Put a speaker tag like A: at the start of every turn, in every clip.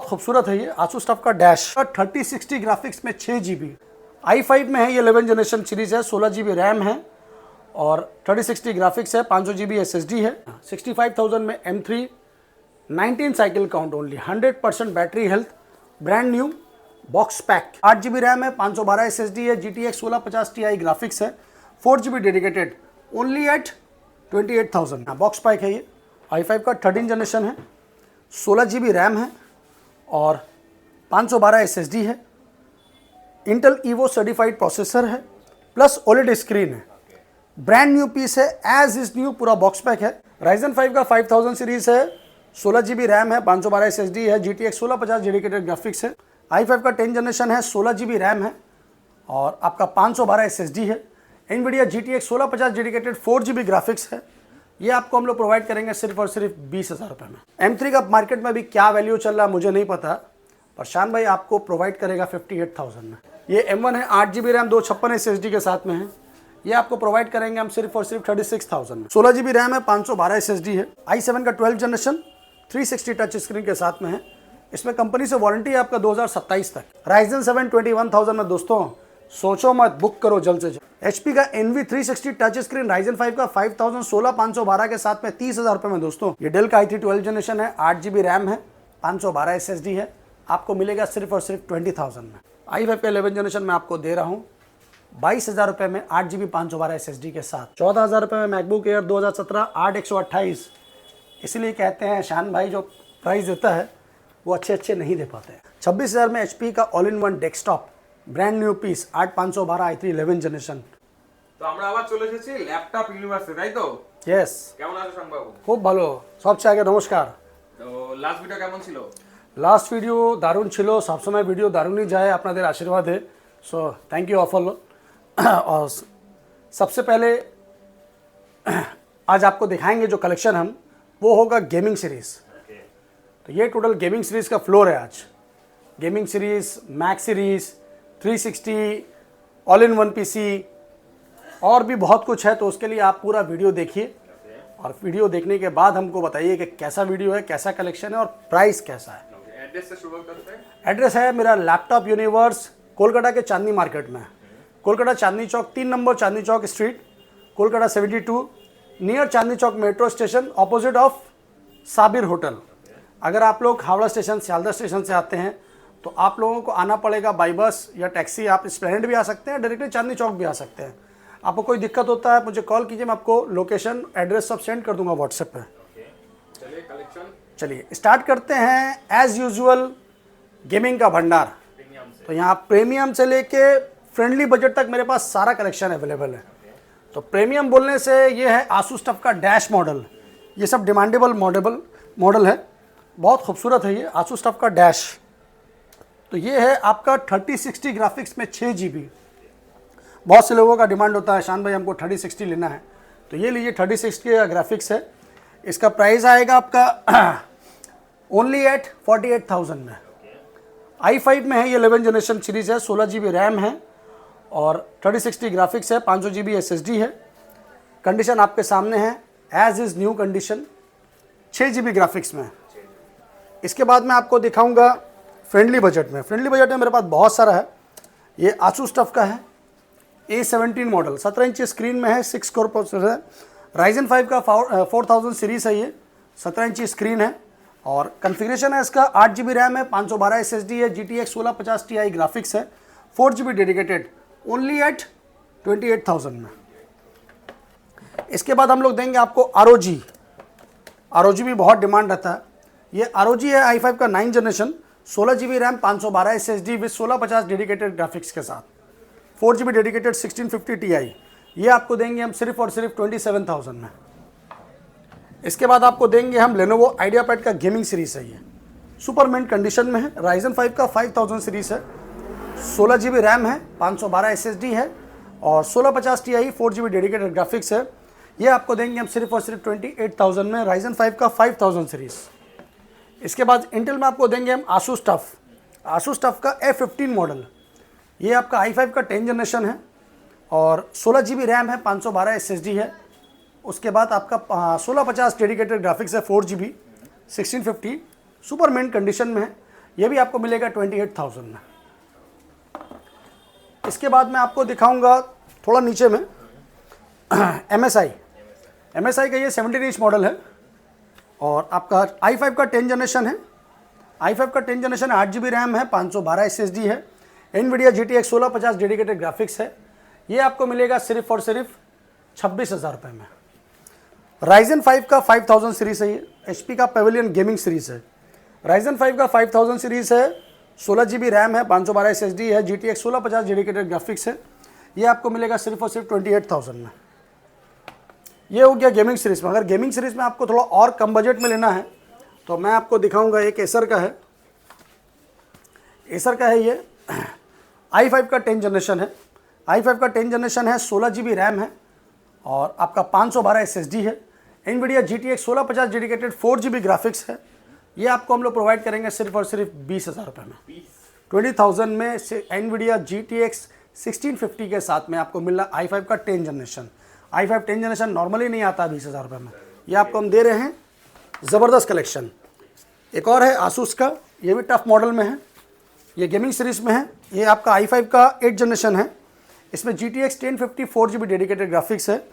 A: खूबसूरत है ये आसूस टफ का डैश 3060 ग्राफिक्स में 6 GB i5 में है। ये 11 जनरेशन सीरीज है, 16 GB रैम है और 3060 ग्राफिक्स है, 500 GB SSD है। 65,000 में M3, 19 cycle count only, 100% battery health, brand new box pack. 8 GB RAM है, 512 SSD है, GTX 1650 Ti ग्राफिक्स है, 4 GB dedicated only at 28,000। Box pack है ये, i5 का 13 जनरेशन है, 16 GB रैम है और 512 SSD है, इंटेल ईवो सर्टिफाइड प्रोसेसर है, प्लस OLED स्क्रीन है, ब्रांड न्यू पीस है, एज इज न्यू, पूरा बॉक्स पैक है। Ryzen 5 का 5000 सीरीज है, 16 GB रैम है, 512 SSD है, GTX 1650 डेडिकेटेड ग्राफिक्स है। i5 का 10 जनरेशन है, 16 GB रैम है और आपका 512 SSD है। NVIDIA GTX 1650 dedicated 4 GB graphics है। ये आपको हम लोग प्रोवाइड करेंगे सिर्फ और सिर्फ 20,000 रुपये में। M3 का मार्केट में अभी क्या वैल्यू चल रहा है मुझे नहीं पता, पर शान भाई आपको प्रोवाइड करेगा 58,000 में। ये M1 है, 8 GB रैम, 256 SSD के साथ में है। ये आपको प्रोवाइड करेंगे हम सिर्फ और सिर्फ 36,000 में। 16 GB रैम है, 512 SSD है, i7 का 12 जनरेशन 360 टच स्क्रीन के साथ में है। इसमें कंपनी से वारंटी है आपका 2027 तक। Ryzen 7 21,000 में दोस्तों सोचो मत, बुक करो जल्द से जल्द। HP का NV 360 टच स्क्रीन Ryzen 5 का 5000 512 के साथ में 30,000 रुपये में दोस्तों। ये डेल का i3 12 जनरेशन है, 8 GB रैम है, 512 SSD है, आपको मिलेगा सिर्फ और सिर्फ 20,000 में। i5 का 11 जनरेशन में आपको दे रहा हूँ 22,000 रुपये में, 8 GB 512 SSD के साथ। 14,000 रुपये में मैकबुक एयर 2017 8/128। इसीलिए कहते हैं शान भाई जो प्राइस देता है वो अच्छे नहीं दे पाते हैं। 26,000 में HP का all in one desktop, brand new piece 8512 i3 11 generation.
B: তো আমরা আবার চলে এসেছি ল্যাপটপ ইউনিভার্সে, তাই তো?
A: ইয়েস।
B: কেমন আছো সংবাবু?
A: খুব ভালো, সবচেয়ে আগে নমস্কার।
B: তো লাস্ট ভিডিও কেমন ছিল?
A: লাস্ট ভিডিও দারুণ ছিল, সবসময় ভিডিও দারুণই যায় আপনাদের আশীর্বাদে। So thank you offer. और सबसे पहले आज आपको दिखाएंगे जो कलेक्शन हम, वो होगा गेमिंग सीरीज़। तो ये टोटल गेमिंग सीरीज़ का फ्लोर है आज। Gaming series, Mac series, 360, all in one PC और भी बहुत कुछ है। तो उसके लिए आप पूरा वीडियो देखिए और वीडियो देखने के बाद हमको बताइए कि कैसा वीडियो है, कैसा कलेक्शन है और प्राइस कैसा है।
B: एड्रेस से शुरू करते हैं।
A: एड्रेस है मेरा लैपटॉप यूनिवर्स, कोलकाता के चांदनी मार्केट में। Kolkata Chandni Chowk, 3 number Chandni Chowk street, Kolkata 72, near Chandni Chowk metro station, opposite of Sabir hotel. अगर आप लोग हावड़ा स्टेशन, सियालदह स्टेशन से आते हैं तो आप लोगों को आना पड़ेगा बाई बस या टैक्सी। आप स्प्लेंडेड भी आ सकते हैं, डायरेक्टली चांदनी चौक भी आ सकते हैं। आपको कोई दिक्कत होता है मुझे कॉल कीजिए, मैं आपको लोकेशन एड्रेस सब सेंड कर दूंगा व्हाट्सएप पे।
B: चलिए कलेक्शन,
A: चलिए स्टार्ट करते हैं। एज यूजुअल गेमिंग का भंडार। तो यहाँ प्रीमियम से लेके फ्रेंडली बजट तक मेरे पास सारा कलेक्शन अवेलेबल है। तो प्रीमियम बोलने से ये है आसूस टफ का डैश मॉडल। ये सब डिमांडेबल मॉडल है, बहुत खूबसूरत है ये आसूस टफ का डैश। तो ये है आपका 3060 ग्राफिक्स में 6 GB। बहुत से लोगों का डिमांड होता है शान भाई हमको 3060 लेना है, तो ये लीजिए 3060 का ग्राफिक्स है। इसका प्राइस आएगा आपका ओनली एट 48,000 में। i5 में है, ये 11 जनरेशन सीरीज है, 16 GB रैम है और 3060 ग्राफिक्स है, 500 GB SSD है। कंडीशन आपके सामने है, as is new condition, 6 GB graphics में। इसके बाद मैं आपको दिखाऊंगा फ्रेंडली बजट में। फ्रेंडली बजट में मेरे पास बहुत सारा है। ये आसूस टफ का है, A17 मॉडल, 17 इंच स्क्रीन में है, 6 कोर प्रोसेसर है। Ryzen 5 का 4000 सीरीज़ है, ये 17 इंच स्क्रीन है और कन्फिग्रेशन है इसका 8 GB रैम है, 512 SSD है, GTX 1650 Ti ग्राफिक्स है, 4 GB डेडिकेटेड ओनली एट 28,000 में। इसके बाद हम लोग देंगे आपको ROG भी बहुत डिमांड रहता है। ये ROG है i5 का 9 generation, 16 GB RAM, 512 SSD with 1650 dedicated graphics के साथ, 4 GB डेडिकेटेड 1650 Ti। ये आपको देंगे हम सिर्फ और सिर्फ 27,000 में। इसके बाद आपको देंगे हम Lenovo IdeaPad का गेमिंग सीरीज़ है, ये सुपर मिंट कंडीशन में है। Ryzen 5 का 5000 सीरीज़ है, 16 GB रैम है, 512 SSD है और 1650 Ti 4 GB डेडिकेटेड ग्राफिक्स है। ये आपको देंगे हम सिर्फ और सिर्फ 28,000 में। Ryzen 5 का 5000 सीरीज़। इसके बाद इंटेल में आपको देंगे हम आसूस टफ का A15 मॉडल। ये आपका i5 का 10 जनरेशन है और 16 GB रैम है, 512 SSD है। उसके बाद आपका 1650 डेडिकेटेड ग्राफिक्स है, 4 GB 1650, सुपर मिंट कंडीशन में है। ये भी आपको मिलेगा 28,000 में। इसके बाद मैं आपको दिखाऊंगा थोड़ा नीचे में MSI का ये 17 इंच मॉडल है और आपका i5 का 10 जनरेशन है। i5 का 10 जनरेशन 8 GB रैम है, 512 SSD है, NVIDIA GTX 1650 डेडिकेटेड ग्राफिक्स है। ये आपको मिलेगा सिर्फ और सिर्फ 26,000 रुपये में। Ryzen 5 का 5000 सीरीज है, ये HP का पेविलियन गेमिंग सीरीज है। Ryzen 5 का 5000 सीरीज है, 16 GB रैम है, 512 SSD है, GTX 1650 डेडिकेटेड ग्राफिक्स है। ये आपको मिलेगा सिर्फ और सिर्फ 28,000 में। ये हो गया गेमिंग सीरीज में। अगर गेमिंग सीरीज में आपको थोड़ा और कम बजट में लेना है तो मैं आपको दिखाऊंगा, एक एसर का है। एसर का है ये i5 का 10 जनरेशन है। i5 का 10 जनरेशन है, 16 GB रैम है और आपका 512 SSD है। NVIDIA GTX 1650 dedicated 4 GB graphics है। ये आपको हम लोग प्रोवाइड करेंगे सिर्फ और सिर्फ 20,000 रुपये में। 20,000 में से NVIDIA GTX 1650 के साथ में आपको मिल रहा i5 का 10 जनरेशन। i5 10 जनरेशन नॉर्मली नहीं आता 20,000 रुपये में। ये आपको हम दे रहे हैं, ज़बरदस्त कलेक्शन। एक और है आसूस का, ये भी टफ मॉडल में है, ये गेमिंग सीरीज में है। ये आपका i5 का 8 जनरेशन है, इसमें GTX 1050 4 GB डेडिकेटेड ग्राफिक्स है,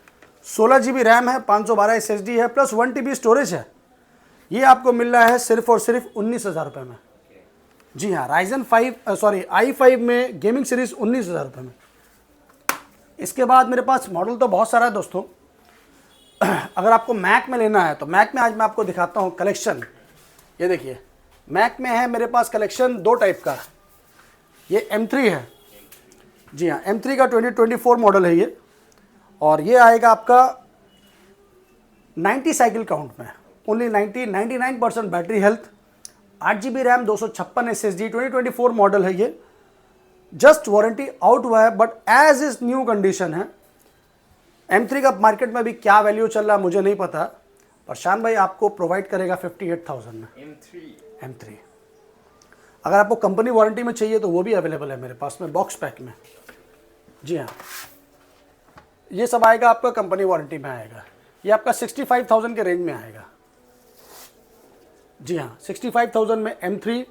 A: 16 GB रैम है, 512 SSD है, प्लस 1 TB स्टोरेज है। ये आपको मिल रहा है सिर्फ और सिर्फ 19,000 रुपये में। जी हाँ, i5 में गेमिंग सीरीज 19,000 रुपये में। इसके बाद मेरे पास मॉडल तो बहुत सारा है दोस्तों। अगर आपको मैक में लेना है तो मैक में आज मैं आपको दिखाता हूँ कलेक्शन। ये देखिए, मैक में है मेरे पास कलेक्शन दो टाइप का। ये M3 है, जी हाँ, M3 का 2024 मॉडल है ये, और ये आएगा आपका 90 साइकिल काउंट में, only 99% battery health, 8 GB RAM, 256 SSD, 2024 model है ये। जस्ट वारंटी आउट हुआ है but as is new condition है। M3 का मार्केट में भी क्या वैल्यू चल रहा है मुझे नहीं पता, पर शान भाई आपको प्रोवाइड करेगा 58,000 में। M3 अगर आपको कंपनी वारंटी में चाहिए तो वो भी अवेलेबल है मेरे पास में बॉक्स पैक में। जी हाँ, ये सब आएगा आपका कंपनी वारंटी में आएगा। ये आपका 65,000 के रेंज में आएगा। जी हाँ, 65,000 में M3,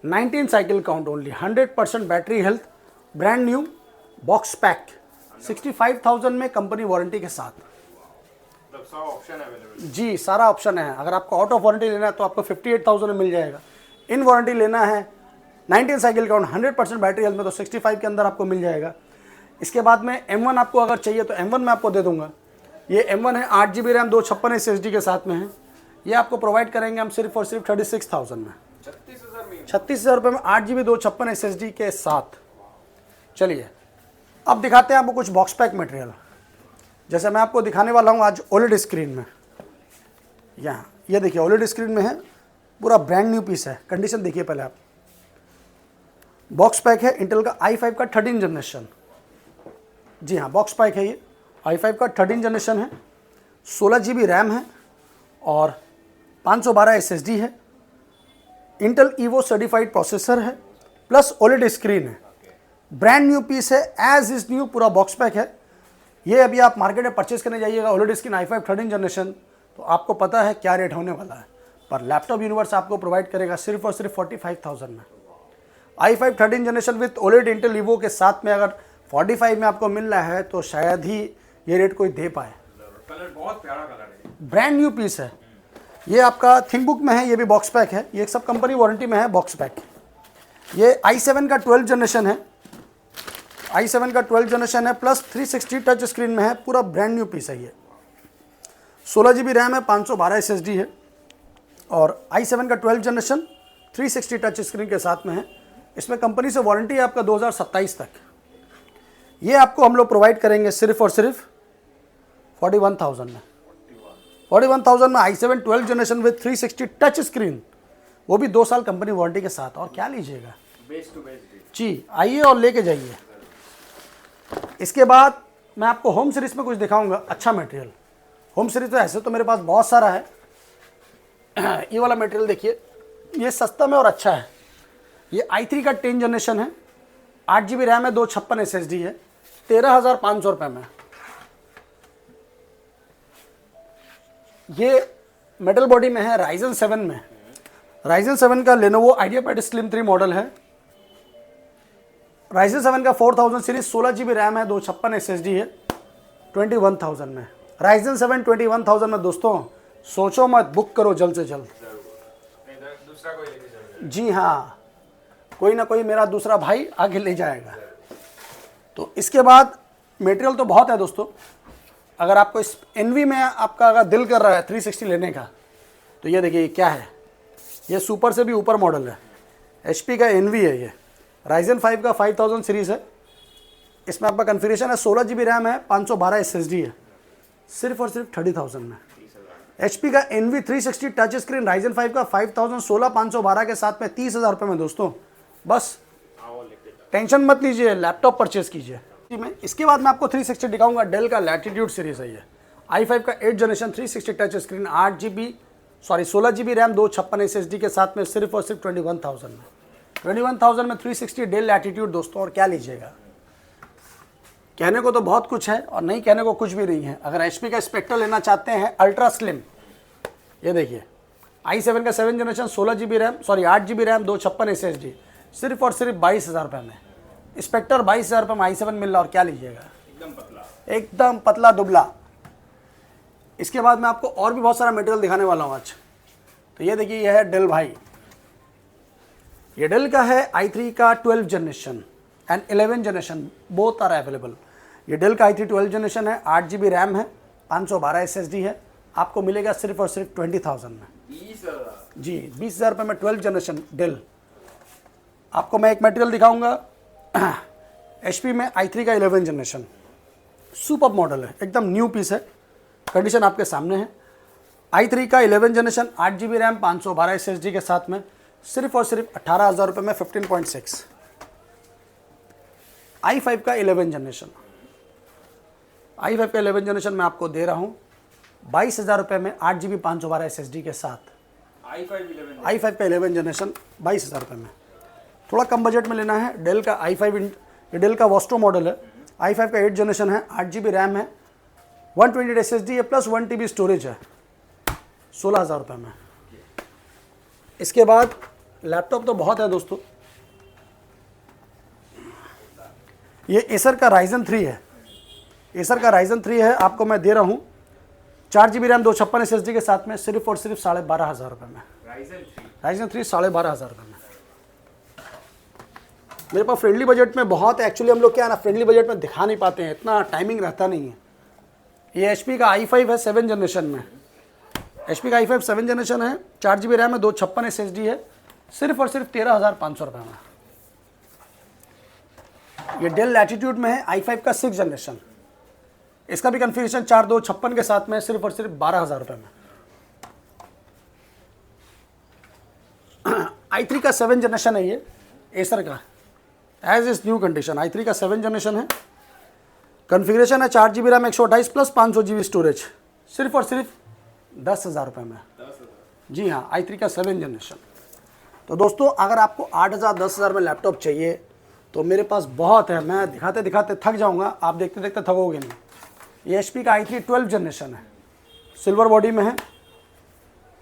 A: 19 cycle count only, 100% battery health, brand new box pack, 65,000 में कंपनी वारंटी के साथ।
B: सारा ऑप्शन अवेलेबल।
A: जी, सारा ऑप्शन है। अगर आपको आउट ऑफ वारंटी लेना है तो आपको 58,000 में मिल जाएगा। इन वारंटी लेना है, 19 साइकिल काउंट, 100% बैटरी हेल्थ में, तो 65 के अंदर आपको मिल जाएगा। इसके बाद में M1 आपको अगर चाहिए तो M1 मैं आपको दे दूंगा। ये M1 है, 8 GB रैम, 256 SSD के साथ में है। ये आपको प्रोवाइड करेंगे हम सिर्फ और सिर्फ 36,000 में। 36,000 रुपये में 8 GB 256 SSD के साथ। चलिए अब दिखाते हैं आपको कुछ बॉक्स पैक मटेरियल। जैसे मैं आपको दिखाने वाला हूँ आज OLED स्क्रीन में। यहाँ ये देखिए OLED स्क्रीन में है, पूरा ब्रांड न्यू पीस है। कंडीशन देखिए पहले आप। बॉक्स पैक है इंटेल का i5 का 13 जनरेशन। जी हाँ, बॉक्स पैक है ये, i5 का 13 जनरेशन है, 16 GB रैम है और 512 SSD है, इंटेल ईवो सर्टिफाइड प्रोसेसर है, प्लस OLED स्क्रीन है। ब्रांड न्यू पीस है, एज इज न्यू, पूरा बॉक्स पैक है। ये अभी आप मार्केट में परचेज करने जाइएगा OLED स्क्रीन i5 13 जनरेशन, तो आपको पता है क्या रेट होने वाला है। पर लैपटॉप यूनिवर्स आपको प्रोवाइड करेगा सिर्फ और सिर्फ 45,000 में। i5 13 generation with OLED Intel evo के साथ में अगर 45 में आपको मिल रहा है तो शायद ही ये रेट कोई दे पाए।
B: कलर बहुत प्यारा कलर है,
A: ब्रांड न्यू पीस है। ये आपका थिंकबुक में है, ये भी बॉक्स पैक है। ये सब कंपनी वारंटी में है बॉक्स पैक। ये i7 का 12 जनरेशन है, i7 का 12 जनरेशन है, प्लस 360 टच स्क्रीन में है, पूरा ब्रांड न्यू पीस है ये। 16 GB रैम है, 512 SSD है और i7 का 12 जनरेशन 360 टच स्क्रीन के साथ में है। इसमें कंपनी से वारंटी है आपका 2027 तक। ये आपको हम लोग प्रोवाइड करेंगे सिर्फ और सिर्फ 41,000 में। 41,000 में i7 12 generation with 360 touch screen, वो भी 2 साल कंपनी वारंटी के साथ। और क्या लीजिएगा,
B: बेस्ट टू बेस्ट।
A: जी आइए और लेके जाइए। इसके बाद मैं आपको होम सीरीज में कुछ दिखाऊंगा अच्छा मटेरियल। होम सीरीज तो ऐसे तो मेरे पास बहुत सारा है। ये वाला मटेरियल देखिए, ये सस्ता में और अच्छा है। ये i3 का 10 जनरेशन है, 8 GB रैम है, 256 SSD है, 13,500 रुपये में। ये मेटल बॉडी में है, Ryzen 7 में, Ryzen 7 का Lenovo IdeaPad Slim 3 मॉडल है। Ryzen 7 का 4000 सीरीज 16 GB रैम है, 256 SSD है 21,000 में। Ryzen 7 21,000 में दोस्तों सोचो मत, बुक करो जल्द से जल्द।
B: दूसरा कोई लेके जाएगा।
A: जी हाँ, कोई ना कोई मेरा दूसरा भाई आगे ले जाएगा। तो इसके बाद मटेरियल तो बहुत है दोस्तों। अगर आपको इस एनवी में आपका अगर दिल कर रहा है 360 लेने का, तो ये देखिए क्या है, ये सुपर से भी ऊपर मॉडल है। HP का एनवी है ये। Ryzen 5 का 5000 सीरीज़ है। इसमें आपका कन्फिगरेशन है 16 GB रैम है, 512 SSD है, सिर्फ और सिर्फ 30,000 में। HP का NV 360 टच स्क्रीन Ryzen 5 का 5000 16 512 के साथ में 30,000 रुपये में दोस्तों। बस टेंशन मत लीजिए, लैपटॉप परचेज कीजिए। इसके बाद मैं आपको 360 दिखाऊंगा। डेल का लैटिट्यूड सीरीज़ है ये। i5 का 8 generation 360 touch screen 16 GB RAM 256 SSD के साथ में सिर्फ और सिर्फ 21,000 में। 21,000 में 360 डेल लैटिट्यूड दोस्तों, और क्या लीजिएगा। कहने को तो बहुत कुछ है और नहीं कहने को कुछ भी नहीं है। अगर HP का स्पेक्टर लेना चाहते हैं अल्ट्रा स्लिम, ये देखिए i7 का 7 जनरेशन 8 GB रैम 256 SSD सिर्फ और सिर्फ 22,000 रुपये में। स्पेक्टर 22,000 रुपये में i7 मिल रहा, और क्या लीजिएगा। एकदम पतला दुबला। इसके बाद मैं आपको और भी बहुत सारा मटेरियल दिखाने वाला हूँ आज। तो ये देखिए, यह है डेल भाई। ये डेल का है i3 का 12 generation and 11 generation, both are available. ये डेल का i3 12 जनरेशन है, 8 GB रैम है, 512 SSD है। आपको मिलेगा सिर्फ और सिर्फ 20,000 में। जी 20,000 रुपये में 12 जनरेशन डेल। आपको मैं एक मटेरियल दिखाऊंगा HP में i3 का 11 जनरेशन, सुपर मॉडल है, एकदम न्यू पीस है। कंडीशन आपके सामने है। i3 का 11 जनरेशन 8 GB रैम 512 SSD के साथ में सिर्फ और सिर्फ 18,000 रुपये में 15.6। i5 का 11 जनरेशन, i5 का 11 जनरेशन मैं आपको दे रहा हूँ 22,000 रुपये में 8 GB 512 SSD के साथ। i5 का 11 जनरेशन 22,000 रुपये में। थोड़ा कम बजट में लेना है, डेल का i5, ये डेल का वोस्टो मॉडल है। i5 का 8 जनरेशन है, 8 GB रैम है, 128 SSD है, प्लस 1 TB स्टोरेज है, 16,000 रुपये में। इसके बाद लैपटॉप तो बहुत है दोस्तों। ये एसर का Ryzen 3 है। एसर का Ryzen 3 है, आपको मैं दे रहा हूँ 4 GB रैम 256 SSD के साथ में सिर्फ और सिर्फ 12,500 रुपये में। Ryzen 3 12,500 रुपये में। मेरे पास फ्रेंडली बजट में बहुत है। एक्चुअली हम लोग क्या है ना, फ्रेंडली बजट में दिखा नहीं पाते हैं, इतना टाइमिंग रहता नहीं है। ये HP का i5 है 7 जनरेशन में। HP का i5 7 जनरेशन है, 4 GB रैम है, 256 SSD है, सिर्फ और सिर्फ 13,500 रुपये में। ये डेल लैटिट्यूड में है, i5 का 6 जनरेशन। इसका भी कन्फिगरेशन 4256 के साथ में सिर्फ और सिर्फ 12,000 रुपये में। i3 का 7 जनरेशन है ये एसर का, as is new condition. i3 का 7 जनरेशन है, कन्फिगरेशन है 4 GB RAM 128 plus 500 GB storage, सिर्फ और सिर्फ 10,000 रुपये में। जी हाँ, i3 का 7 जनरेशन। तो दोस्तों अगर आपको 8,000 10,000 में लैपटॉप चाहिए तो मेरे पास बहुत है। मैं दिखाते दिखाते थक जाऊंगा, आप देखते देखते थकोगे नहीं। ये HP का i3 12 जनरेशन है, सिल्वर बॉडी में है,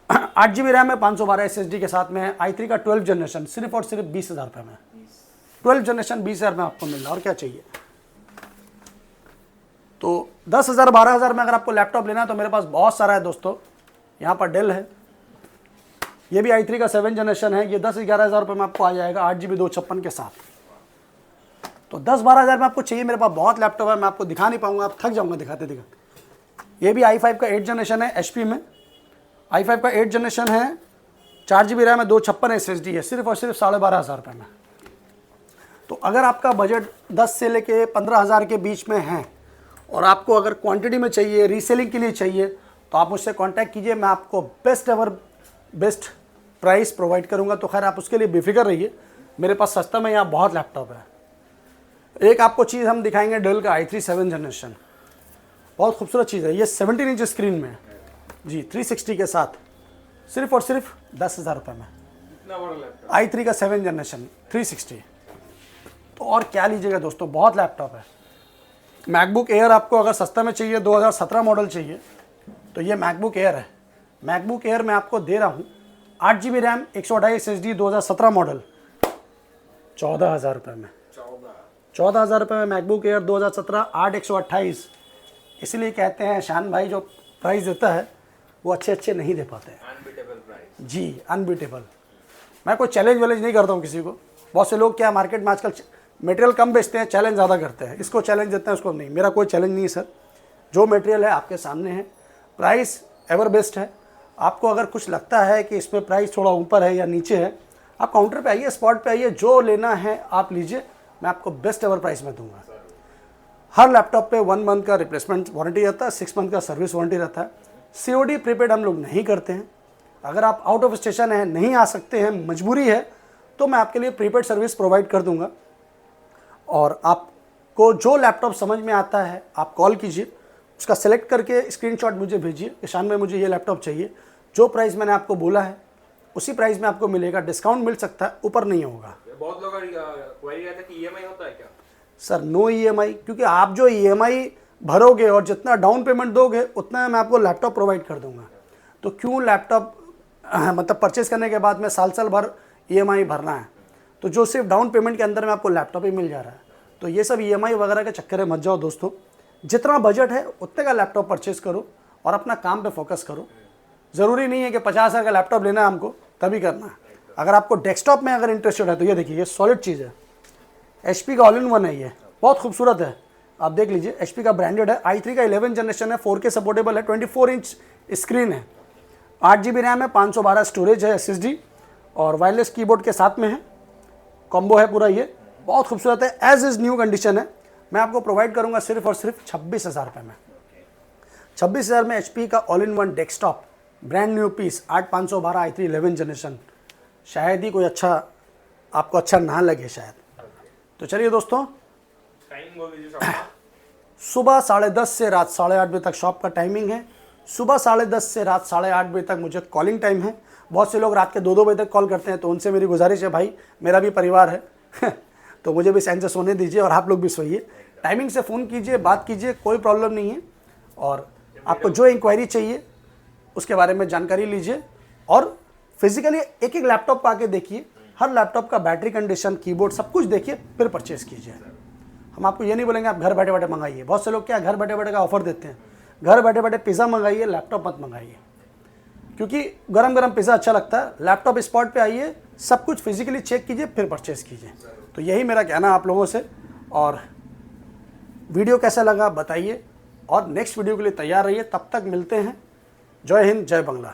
A: 8 GB रैम है, 512 SSD के साथ में है। i3 का 12 जनरेशन सिर्फ और सिर्फ 20,000 रुपये में। 12 जनरेशन 20,000 में आपको मिल रहा है, और क्या चाहिए। तो 10,000 12,000 में अगर आपको लैपटॉप लेना है तो मेरे पास बहुत सारा है दोस्तों। यहाँ पर डेल है, ये भी i3 का 7 जनरेशन है। ये 10-11,000 रुपये में आपको आ जाएगा 8 GB 256 के साथ। तो 10-12,000 में आपको चाहिए। मेरे पास बहुत लैपटॉप है, मैं आपको दिखा नहीं पाऊंगा, आप थक जाऊंगा दिखाते दिखाते। ये भी i5 का 8 जनरेशन है HP में। i5 का 8 जनरेशन है, 4 GB रैम है, 256 SSD है, सिर्फ और सिर्फ 12,500 रुपये में। तो अगर आपका बजट 10 से लेके 15,000 के बीच में है और आपको अगर क्वांटिटी में चाहिए, रीसेलिंग के लिए चाहिए, तो आप मुझसे कांटेक्ट कीजिए। मैं आपको बेस्ट प्राइस प्रोवाइड करूंगा। तो खैर आप उसके लिए बेफिक्र रहिए, मेरे पास सस्ता में यहाँ बहुत लैपटॉप है। एक आपको चीज़ हम दिखाएंगे, डेल का i3 7 जनरेशन, बहुत खूबसूरत चीज़ है। ये 17 इंच स्क्रीन में जी, 360 के साथ, सिर्फ और सिर्फ 10,000 रुपये में। i3 का 7 जनरेशन 360। तो और क्या लीजिएगा दोस्तों, बहुत लैपटॉप है। मैकबुक एयर आपको अगर सस्ता में चाहिए, 2017 मॉडल चाहिए, तो ये मैकबुक एयर है। मैकबुक एयर मैं आपको दे रहा हूँ 8 GB रैम 128 SSD 2017 मॉडल 14,000 रुपये में। 14,000 रुपये में मैकबुक एयर 2017 8/128। इसलिए कहते हैं शान भाई जो प्राइस देता है वो अच्छे नहीं दे पाते हैं।
B: Unbeatable price.
A: जी अनबीटेबल। मैं कोई चैलेंज वैलेंज नहीं करता हूँ किसी को। बहुत से लोग क्या मार्केट में आजकल मटेरियल कम बेचते हैं, चैलेंज ज़्यादा करते हैं, इसको चैलेंज देते हैं उसको नहीं। मेरा कोई चैलेंज नहीं है सर, जो मटेरियल है आपके सामने है, प्राइस एवर बेस्ट है। आपको अगर कुछ लगता है कि इसमें प्राइस थोड़ा ऊपर है या नीचे है, आप काउंटर पे आइए, स्पॉट पे आइए, जो लेना है आप लीजिए, मैं आपको बेस्ट एवर प्राइस में दूंगा। हर लैपटॉप पे 1 मंथ का रिप्लेसमेंट वारंटी रहता है, 6 मंथ का सर्विस वारंटी रहता है। COD प्रीपेड हम लोग नहीं करते हैं। अगर आप आउट ऑफ स्टेशन हैं, नहीं आ सकते हैं, मजबूरी है, तो मैं आपके लिए प्रीपेड सर्विस प्रोवाइड कर दूंगा। और आपको जो लैपटॉप समझ में आता है आप कॉल कीजिए, उसका सेलेक्ट करके स्क्रीनशॉट मुझे भेजिए, ईशान में मुझे ये लैपटॉप चाहिए, जो प्राइस मैंने आपको बोला है उसी प्राइस में आपको मिलेगा। डिस्काउंट मिल सकता है, ऊपर नहीं होगा।
B: बहुत लोग क्वेरी रहता है कि EMI होता है क्या?
A: सर नो EMI, क्योंकि आप जो EMI भरोगे और जितना डाउन पेमेंट दोगे उतना मैं आपको लैपटॉप प्रोवाइड कर दूंगा। तो क्यों लैपटॉप मतलब परचेस करने के बाद में साल भर EMI भरना है? तो जो सिर्फ डाउन पेमेंट के अंदर में आपको लैपटॉप ही मिल जा रहा है। तो ये सब EMI वगैरह के चक्कर में मत जाओ दोस्तों। जितना बजट है उतने का लैपटॉप परचेस करो और अपना काम पे फोकस करो। ज़रूरी नहीं है कि 50,000 का लैपटॉप लेना है हमको तभी करना है। अगर आपको डेस्कटॉप में अगर इंटरेस्टेड है तो ये देखिए, ये सॉलिड चीज़ है, HP का ऑल इन वन है, ये बहुत खूबसूरत है, आप देख लीजिए। HP का ब्रांडेड है, i3 का 11 जनरेशन है, 4K सपोर्टेबल है, 24 इंच स्क्रीन है, 8 GB रैम है, 512 स्टोरेज है SSD और वायरलेस कीबोर्ड के साथ में है, कॉम्बो है पूरा। ये बहुत खूबसूरत है, एज इज़ न्यू कंडीशन है। मैं आपको प्रोवाइड करूंगा सिर्फ और सिर्फ 26,000 रुपये में। 26,000 में HP का all in one desktop brand new piece 8512 i3 11 generation. शायद ही कोई अच्छा आपको अच्छा ना लगे शायद। तो चलिए दोस्तों,
B: टाइम बोल दीजिए शॉप का।
A: सुबह 10:30 से रात 8:30 बजे तक शॉप का टाइमिंग है। सुबह 10:30 से रात 8:30 बजे तक मुझे कॉलिंग टाइम है। बहुत से लोग रात के 2-2 बजे तक कॉल करते हैं, तो उनसे मेरी गुजारिश है, भाई मेरा भी परिवार है तो मुझे भी चैन से सोने दीजिए और आप लोग भी सोइए। टाइमिंग से फ़ोन कीजिए, बात कीजिए, कोई प्रॉब्लम नहीं है। और आपको जो इंक्वायरी चाहिए उसके बारे में जानकारी लीजिए और फिजिकली एक लैपटॉप आके देखिए, हर लैपटॉप का बैटरी कंडीशन, कीबोर्ड सब कुछ देखिए, फिर परचेज़ कीजिए। हम आपको ये नहीं बोलेंगे आप घर बैठे बैठे मंगाइए। बहुत से लोग क्या घर बैठे बैठे का ऑफर देते हैं, घर बैठे बैठे पिज़्ज़ा मंगाइए, लैपटॉप मत मंगाइए, क्योंकि गरम गरम पिज़्ज़ा अच्छा लगता है। लैपटॉप स्पॉट पे आइए, सब कुछ फिजिकली चेक कीजिए, फिर परचेज़ कीजिए। तो यही मेरा कहना आप लोगों से। और वीडियो कैसा लगा बताइए और नेक्स्ट वीडियो के लिए तैयार रहिए। तब तक मिलते हैं। जय हिंद, जय बांग्ला।